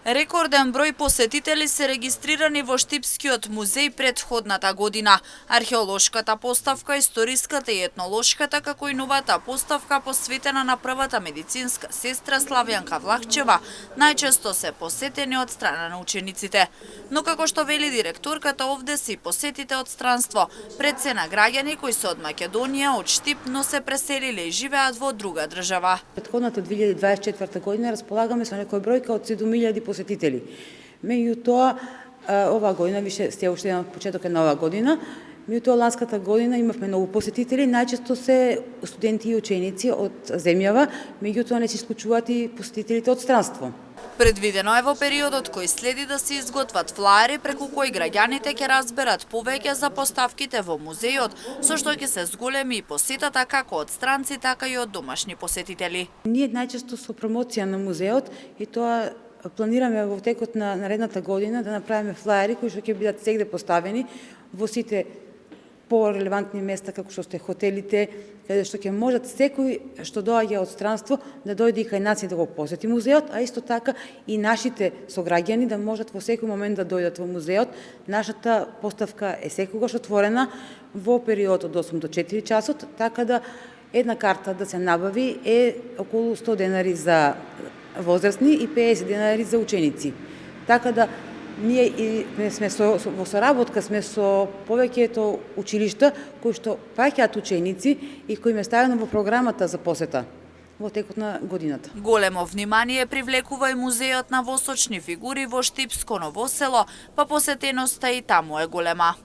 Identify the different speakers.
Speaker 1: Рекорден број посетители се регистрирани во Штипскиот музеј претходната година. Археолошката поставка, историската и етнолошката, како и новата поставка посветена на првата медицинска сестра Славјанка Влахчева, најчесто се посетени од страна на учениците. Но како што вели директорката, овде се и посетите од странство, пред се на граѓани кои се од Македонија, од Штип, но се преселиле и живеат во друга држава.
Speaker 2: Претходната 2024 година располагаме со некоја бројка од 7000 посетители. Меѓутоа, оваа година више сте уште на почеток на оваа година. Меѓутоа, ланската година имавме многу посетители, најчесто се студенти и ученици од земјава, меѓутоа не се исклучуваат и посетителите од странство.
Speaker 1: Предвидено е во периодот кој следи да се изготват флаери преку кои граѓаните ќе разберат повеќе за поставките во музејот, со што ќе се зголеми и посетата како од странци, така и од домашни посетители.
Speaker 2: Ние најчесто со промоција на музејот и тоа планираме во текот на наредната година да направиме флаери кои што ќе бидат сегде поставени во сите по-релевантни места како што сте хотелите, каде што ќе можат секој што доаѓа од странство да дојде и кај нас и да го посети музеот, а исто така и нашите сограѓани да можат во секој момент да дојдат во музеот. Нашата поставка е секогаш отворена во период од 8 до 4 часот, така да една карта да се набави е околу 100 денари за возрастни и 50 денари за ученици. Така да ние и сме во соработка сме со повеќето училишта кои што праќаат ученици и кои ме ставено во програмата за посета во текот на годината.
Speaker 1: Големо внимание привлекува и музејот на восочни фигури во Штипско Ново село, па посетеноста и таму е голема.